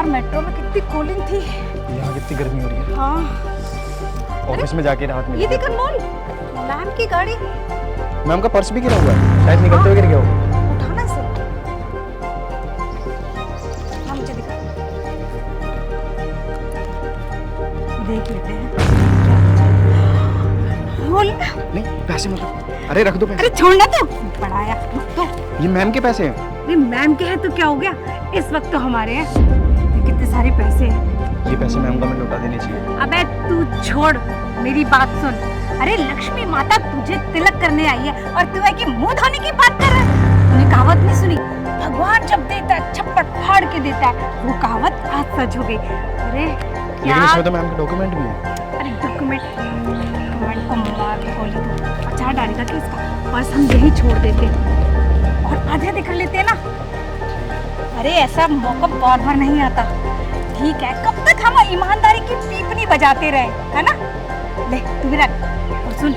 यार मेट्रो में कितनी कूलिंग थी। यहाँ कितनी गर्मी हो रही है। हाँ ऑफिस में जाके राहत मिली। ये देख अनमोल, मैम की गाड़ी। मैम का पर्स भी गिरा हुआ है, शायद निकलते हुए गिर गया हो। उठाना इसे। हाँ मुझे दिखा, देख लेते हैं। अनमोल नहीं पैसे मतलब, अरे रख दो पैसे। अरे छोड़ना तो बढ़ाया तो। ये मैम के पैसे हैं। अरे मैम के हैं तो क्या हो गया, इस वक्त तो हमारे हैं। कितने सारे पैसे हैं। ये पैसे मैम को हमें लौटा देने चाहिए। अबे तू छोड़, मेरी बात सुन। अरे लक्ष्मी माता तुझे तिलक करने आई है और तू है कि मुंह धोने की बात कर रहा है। तूने कहावत नहीं सुनी, भगवान जब देता है छप्पड़ फाड़ के देता है। वो कहावत आज सच हो गई। अरे क्या, लेकिन इसमें तो मैम के डॉक्यूमेंट भी हैं। अरे डॉक्यूमेंट को मार के गोली दूं, अच्छा डालेगा कि इसका पर्स हम यही छोड़ देते और आधे आधे कर लेते हैं ना। अरे ऐसा मौका बार बार नहीं आता। ठीक है, कब तक हम ईमानदारी की पीपनी बजाते रहे, है ना। ले तू भी रख और सुन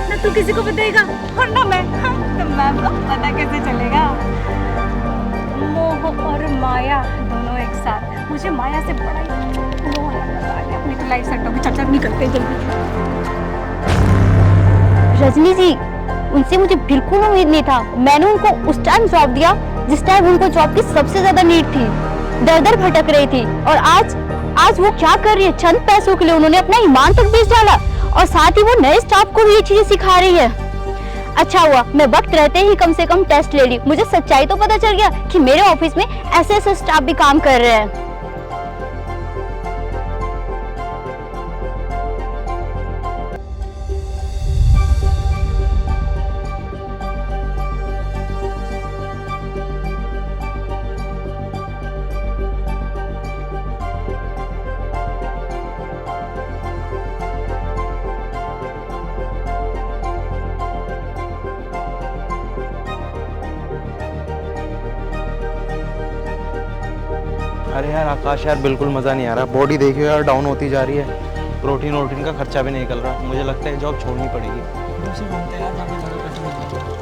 ना, तू किसी को बताएगा और ना मैं। हाँ, तो मैम को पता कैसे चलेगा। मोह और माया दोनों एक साथ। मुझे माया से बड़ा ही मोह लगा है। अपनी तो लाइफ सेट होगी। चल चल निकलते हैं जल्दी। रजनी जी, उनसे मुझे बिल्कुल उम्मीद नहीं था। मैंने उनको उस टाइम जॉब दिया जिस टाइम उनको जॉब की सबसे ज्यादा नीड थी। दर दर भटक रही थी और आज वो क्या कर रही है, चंद पैसों के लिए उन्होंने अपना ईमान तक बेच डाला और साथ ही वो नए स्टाफ को भी ये चीजें सिखा रही है। अच्छा हुआ मैं वक्त रहते ही कम से कम टेस्ट ले ली। मुझे सच्चाई तो पता चल गया कि मेरे ऑफिस में ऐसे ऐसे स्टाफ भी काम कर रहे हैं। अरे यार आकाश यार बिल्कुल मज़ा नहीं आ रहा। बॉडी देखियो यार डाउन होती जा रही है। प्रोटीन का खर्चा भी नहीं निकल रहा। मुझे लगता है जॉब छोड़नी पड़ेगी।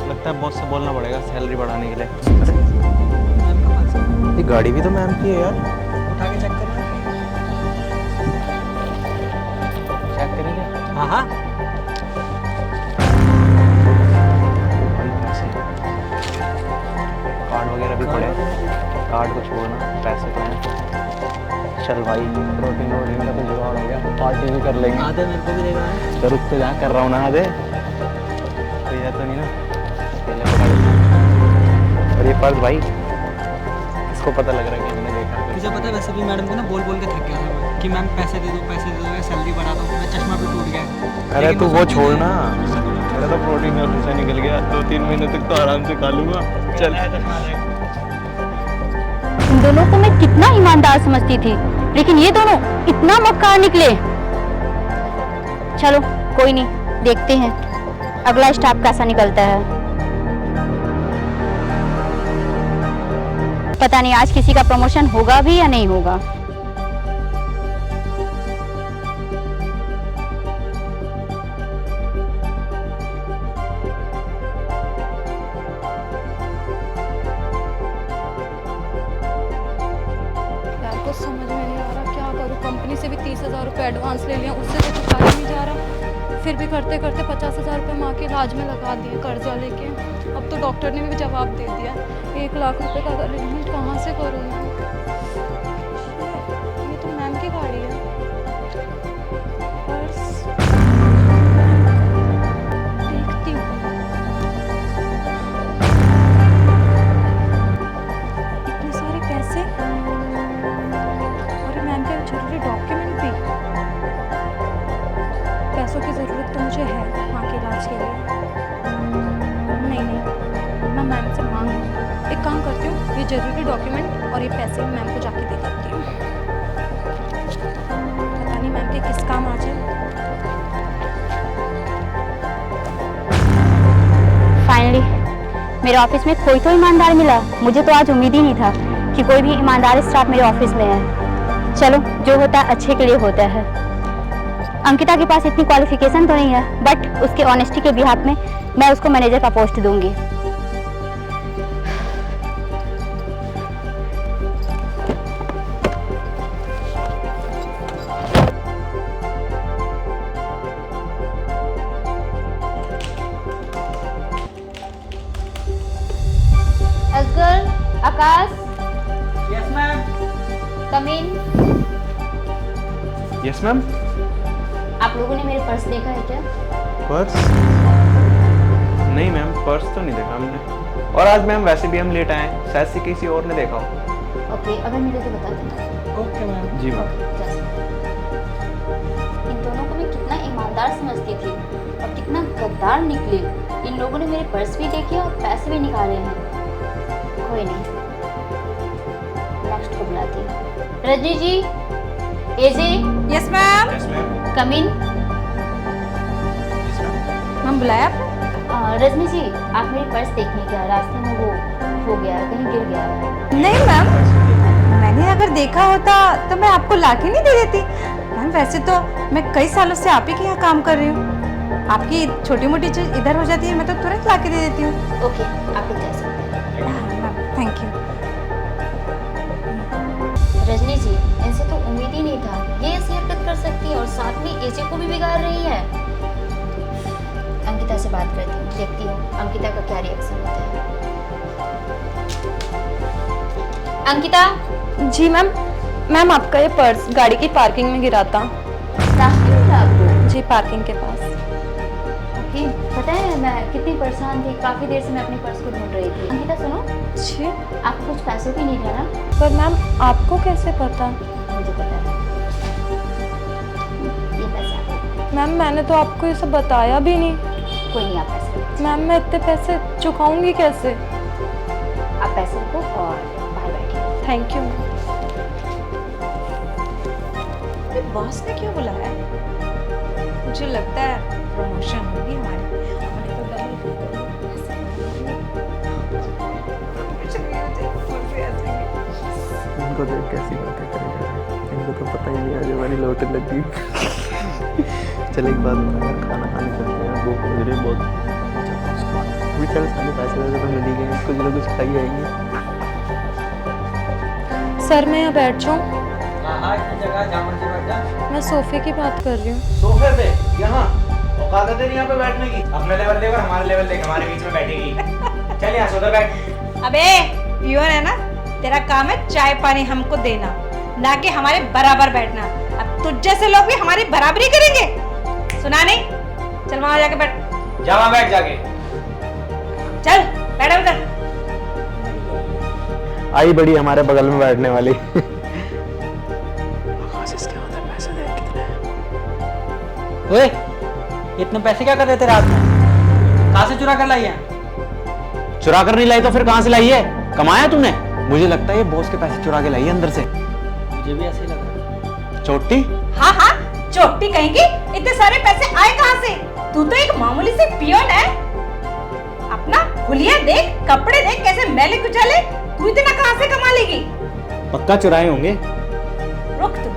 लगता है बॉस से बोलना पड़ेगा सैलरी बढ़ाने के लिए। अरे ये गाड़ी भी तो मैम की है यार। उठा के चेक करें। चेक करेंगे। हाँ हाँ कार्ड वगैरह भी पड़े। कार्ड को छोड़ना, पैसे तो हैं। चल भाई प्रोटीन का तो जुगाड़ हो गया, पार्टी भी कर लेंगे। आधे मेरे को भी देगा। तो रुक तो जहाँ कर रहा हूँ ना आधे तो ये तो नहीं ना। और ये पर्स भाई इसको पता लग रहा है कि हमने देखा। तुझे पता है वैसे भी मैडम को ना बोल बोल के थक गया था कि मैम पैसे दे दो या सैलरी बढ़ा दो। मेरा चश्मा भी टूट गया। अरे तू वो छोड़ना, मेरा तो प्रोटीन का पैसा निकल गया। 2-3 महीने तक तो आराम से खा लूंगा। चल इन दोनों को मैं कितना ईमानदार समझती थी, लेकिन ये दोनों इतना मक्कार निकले। चलो कोई नहीं, देखते हैं अगला स्टाफ कैसा निकलता है। पता नहीं आज किसी का प्रमोशन होगा भी या नहीं होगा। समझ में नहीं आ रहा क्या करूँ। कंपनी से भी 30,000 रुपये एडवांस ले लिया, उससे तो कुछ आ नहीं जा रहा। फिर भी करते करते 50,000 रुपये माँ के इलाज में लगा दिए कर्जा लेके। अब तो डॉक्टर ने भी जवाब दे दिया 1 लाख रुपये का अरेंजमेंट कहाँ से करूँ मैं। ये तो मैम की गाड़ी है। पर्स देखती हूँ। इतने सारे पैसे और मैम के जरूरी डॉक्यूमेंट भी। पैसों की ज़रूरत तो मुझे है माँ के इलाज के लिए। नहीं मैं मैम से मांगूँ। एक काम करती हूँ, ये ज़रूरी डॉक्यूमेंट और ये पैसे मैम को जाके दे देती हूँ। पता नहीं मैम के किस काम आ जाए। फाइनली मेरे ऑफिस में कोई तो ईमानदार मिला। मुझे तो आज उम्मीद ही नहीं था कि कोई भी ईमानदार स्टाफ मेरे ऑफिस में है। चलो जो होता है अच्छे के लिए होता है। अंकिता के पास इतनी क्वालिफिकेशन तो नहीं है, बट उसके ऑनेस्टी के बिहाफ में मैं उसको मैनेजर का पोस्ट दूंगी। Yes ma'am. आप लोगों ने मेरे पर्स देखा है क्या? पर्स? नहीं मैम, पर्स तो नहीं देखा हमने। और आज मैम वैसे भी हम लेट आए हैं, शायद से किसी और ने देखा हो। ओके, अगर मिले तो बता देना। Okay ma'am. जी मैम। इन दोनों को मैं कितना ईमानदार समझती थी और कितना गद्दार निकले। इन लोगों ने मेरे पर्स भी देखे और पैसे भी निकाले हैं। कोई नहीं, नेक्स्ट को बुलाती हूँ। Rajni ji, AJ, yes ma'am. Yes ma'am. Come in. Ma'am बुलाया? रजनी जी, आप मेरी पर्स देखने क्या, रास्ते में वो हो गया है, कहीं गिर गया है। नहीं मैम, मैंने अगर देखा होता तो मैं आपको लाके नहीं दे देती। मैम वैसे तो मैं कई सालों से आप ही के यहाँ काम कर रही हूँ। आपकी छोटी मोटी चीज इधर हो जाती है, मैं तो तुरंत लाके दे देती हूँ। ओके, आप लोग जा सकते हैं। Thank you. रजनी जी, इनसे तो उम्मीद ही नहीं था ये ऐसी हरकत कर सकती है और साथ में एजे को भी बिगाड़ रही है। अंकिता से बात करती हूँ, देखती हूँ अंकिता का क्या रिएक्शन होता है। अंकिता। जी मैम, मैम आपका ये पर्स गाड़ी की पार्किंग में गिरा था। रास्ते में था आपको? जी, पार्किंग के पास। ओके, पता है मैं कितनी परेशान थी, काफी देर से मैं अपने पर्स को ढूंढ रही थी। अंकिता सुनो, जी, आपको कुछ पैसों की नीड है ना? पर मैम आपको कैसे पता? मुझे पता है। ये पैसे आपको। मैम मैंने तो आपको ये सब बताया भी नहीं। कोई नहीं, आप पैसे मैम मैं इतने पैसे चुकाऊंगी कैसे? आप पैसे को और बाहर बैठिए। Thank you. बॉस ने क्यों बुलाया? मुझे लगता है प्रमोशन होगी हमारी। हमने तो इनको देख कैसी बातें करेगा, इनको तो पता ही नहीं आज हमारी लौटने लग गई। चल एक बात बता, खाना खाने चलते हैं, भूख लग रही है बहुत। भी चल, सारे पैसे वैसे तो मिल ही गए, कुछ ना कुछ खाई आएंगे। सर मैं यहाँ बैठ जाऊँ? हाँ, इतनी जगह जहाँ मर्जी बैठ जा। मैं सोफे की बात कर रही हूँ। सोफे पे? यहाँ औकात है तेरी यहाँ पे बैठने की? अपने लेवल लेकर हमारे लेवल लेकर हमारे बीच में बैठेगी। चल यहाँ से उधर बैठ। अबे प्योर है ना, तेरा काम है चाय पानी हमको देना, ना कि हमारे बराबर बैठना। अब तुझ जैसे लोग भी हमारी बराबरी करेंगे? सुना नहीं? चल वहां जाके बैठ। जा वहाँ बैठ जाके। चल बैठ उधर। आई बड़ी हमारे बगल में बैठने वाली। ओए, इतने पैसे क्या कर रहे थे रात में? कहाँ से चुरा कर लाई है? चुरा कर नहीं लाई तो फिर कहाँ से लाई है? कमाया तूने? मुझे लगता है ये बॉस के पैसे चुरा के लाई है अंदर से। मुझे भी ऐसे ही लग रहा है। चोटी? हाँ हाँ, चोटी कहेंगी। इतने सारे पैसे आए कहाँ से? तू तो एक मामूली से पियोन है। अपना हुलिया देख, कपड़े देख कैसे मैले कुचले। तू इतना कहाँ से कमा लेगी? पक्का चुराए होंगे। रुक तू,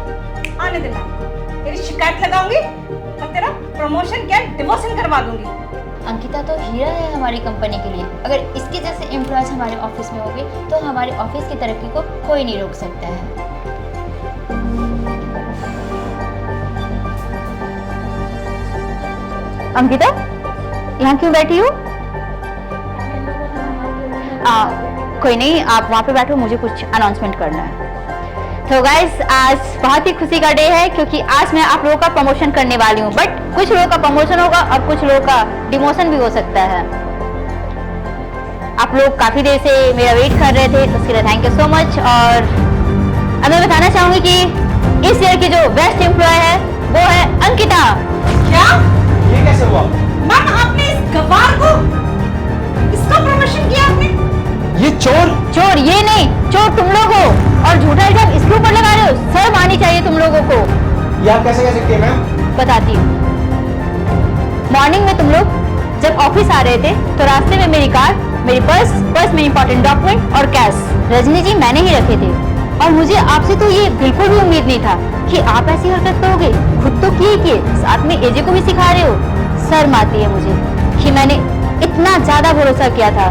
आने देना। तेरी शिकायत लगाऊंगी और तेरा प्रमोशन क्या डिमोशन करवा दूंगी। अंकिता तो हीरा है हमारी कंपनी के लिए। अगर इसके जैसे एम्प्लॉयज हमारे ऑफिस में होंगे तो हमारे ऑफिस की तरक्की को कोई नहीं रोक सकता है। अंकिता, यहाँ क्यों बैठी हो? कोई नहीं, आप वहाँ पे बैठो, मुझे कुछ अनाउंसमेंट करना है। तो गाइस, आज बहुत ही खुशी का डे है क्योंकि आज मैं आप लोगों का प्रमोशन करने वाली हूँ। बट कुछ लोगों का प्रमोशन होगा और कुछ लोगों का डिमोशन भी हो सकता है। आप लोग काफी देर से मेरा वेट कर रहे थे, तो उसके लिए थैंक यू सो मच। और अब मैं बताना चाहूंगी कि इस ईयर की जो बेस्ट एम्प्लॉय है वो है अंकिता। क्या? ये कैसे हुआ? मैम आपने इस गवार को, इसका प्रमोशन किया आपने? ये चोर? चोर ये नहीं, चोर तुम लोग हो और झूठा इल्जाम इसके ऊपर लगा रहे हो। शर्म आनी चाहिए तुम लोगों को। ये आप कैसे कह सकते हैं मैम? बताती हूँ। मॉर्निंग में तुम लोग जब ऑफिस आ रहे थे तो रास्ते में मेरी कार, मेरी पर्स में इंपॉर्टेंट डॉक्यूमेंट और कैश रजनी जी मैंने ही रखे थे। और मुझे आपसे तो ये बिल्कुल भी उम्मीद नहीं था कि आप ऐसी हरकत करोगे। खुद तो किए, साथ में एजे को भी सिखा रहे हो। शर्म आती है मुझे कि मैंने इतना ज्यादा भरोसा किया था।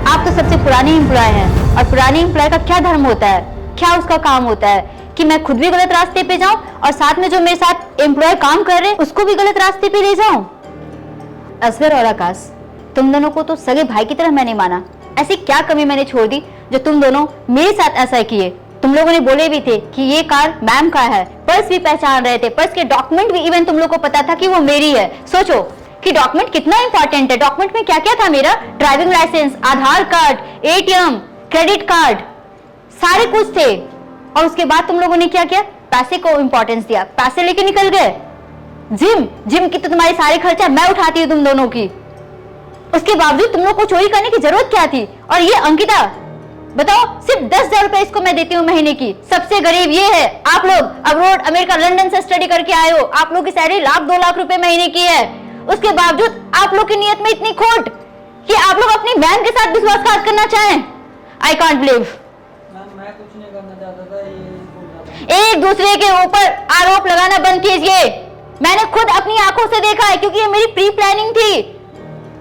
आप तो सबसे पुरानी एम्प्लॉय हैं और पुरानी एम्प्लॉय का क्या धर्म होता है, क्या उसका काम होता है कि मैं खुद भी गलत रास्ते पे जाऊं और साथ में जो मेरे साथ एम्प्लॉय काम कर रहे हैं उसको भी गलत रास्ते पे ले जाऊं। असगर और आकाश, तुम दोनों को तो सगे भाई की तरह मैंने माना। ऐसी क्या कमी मैंने छोड़ दी जो तुम दोनों मेरे साथ ऐसा किए? तुम लोगों ने बोले भी थे कि ये कार मैम का है, पर्स भी पहचान रहे थे, पर्स के डॉक्यूमेंट भी इवन तुम लोग को पता था कि वो मेरी है। सोचो कि डॉक्यूमेंट कितना इंपॉर्टेंट है। डॉक्यूमेंट में क्या क्या था मेरा? ड्राइविंग लाइसेंस, आधार कार्ड, एटीएम, क्रेडिट कार्ड, सारे कुछ थे। और उसके बाद तुम लोगों ने क्या किया? पैसे को इंपॉर्टेंस दिया, पैसे लेके निकल गए। जिम की तो तुम्हारी सारी खर्चा मैं उठाती हूँ तुम दोनों की, उसके बावजूद तुम लोग को चोरी करने की जरूरत क्या थी? और ये अंकिता बताओ, सिर्फ 10,000 रुपए इसको मैं देती हूँ महीने की। सबसे गरीब ये है। आप लोग अब्रॉड, अमेरिका, लंदन से स्टडी करके आए हो, आप लोग की सैलरी लाख 2 लाख रुपए महीने की है। उसके बावजूद आप लोग की नीयत में इतनी खोट कि आप लोग अपनी बहन के साथ विश्वासघात करना चाहें। I can't believe. मैं कुछ नहीं करना चाहता था, ये बोल रहा था। एक दूसरे के ऊपर आरोप लगाना बंद कीजिए। मैंने खुद अपनी आंखों से देखा है, क्योंकि ये मेरी प्री प्लानिंग थी।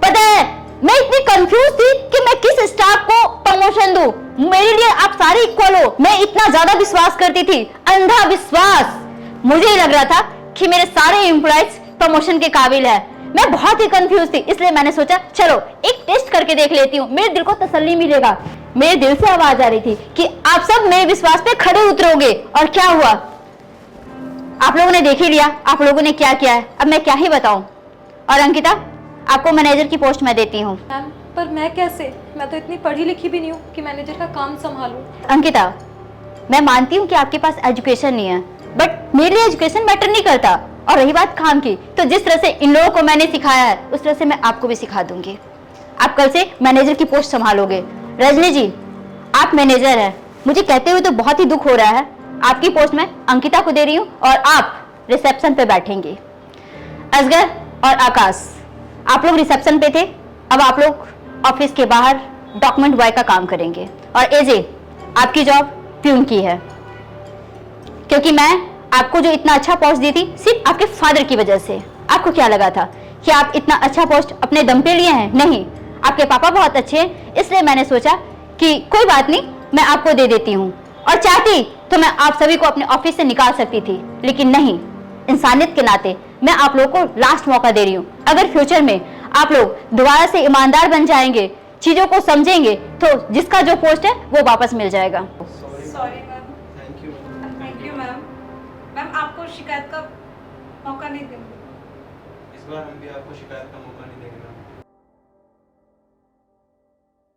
पता है मैं इतनी कंफ्यूज थी कि मैं किस स्टाफ को प्रमोशन दूं। मेरे लिए आप सारे इक्वल हो, मैं इतना ज्यादा विश्वास करती थी, अंधा विश्वास। मुझे ही लग रहा था कि मेरे सारे एम्प्लॉयज प्रमोशन के काबिल है। मैं बहुत ही कंफ्यूज थी, इसलिए मैंने सोचा चलो एक टेस्ट करके देख लेती हूँ, मेरे दिल को तसल्ली मिलेगा। मेरे दिल से आवाज आ रही थी कि आप सब मेरे विश्वास पे खड़े उतरोगे। और क्या हुआ? आप लोगों ने देख ही लिया आप लोगों ने क्या किया है। अब मैं क्या ही बताऊं। और अंकिता, आपको मैनेजर की पोस्ट मैं देती हूँ। मैम पर मैं कैसे? मैं तो इतनी पढ़ी लिखी भी नहीं हूँ कि मैनेजर का काम संभालूं। अंकिता, मैं मानती हूँ कि आपके पास एजुकेशन नहीं है, बट मेरे लिए एजुकेशन मैटर नहीं करता। और रही बात काम की, तो जिस तरह से इन लोगों को मैंने सिखाया है उस तरह से मैं आपको भी सिखा दूंगी। आप कल से मैनेजर की पोस्ट संभालोगे। रजनी जी, आप मैनेजर हैं, मुझे कहते हुए तो बहुत ही दुख हो रहा है। आपकी पोस्ट मैं अंकिता को दे रही हूँ और आप रिसेप्शन पे बैठेंगे। असगर और आकाश, आप लोग रिसेप्शन पे थे, अब आप लोग ऑफिस के बाहर डॉक्यूमेंट बॉय का काम करेंगे। और एजे, आपकी जॉब प्यून की है, क्योंकि मैं आपको जो इतना अच्छा पोस्ट दी थी सिर्फ आपके फादर की वजह से। आपको क्या लगा था कि आप इतना अच्छा पोस्ट अपने दम पे लिए हैं? नहीं, आपके पापा बहुत अच्छे हैं, इसलिए मैंने सोचा कि कोई बात नहीं, मैं आपको दे देती हूँ। और चाहती तो मैं आप सभी को अपने ऑफिस से निकाल सकती थी, लेकिन नहीं, इंसानियत के नाते मैं आप लोगों को लास्ट मौका दे रही हूँ। अगर फ्यूचर में आप लोग दोबारा से ईमानदार बन जाएंगे, चीजों को समझेंगे, तो जिसका जो पोस्ट है वो वापस मिल जाएगा। Sorry ma'am. Thank you ma'am. Ma'am आपको शिकायत का मौका नहीं देंगे। इस बार हम भी आपको शिकायत का मौका नहीं देंगे मैम।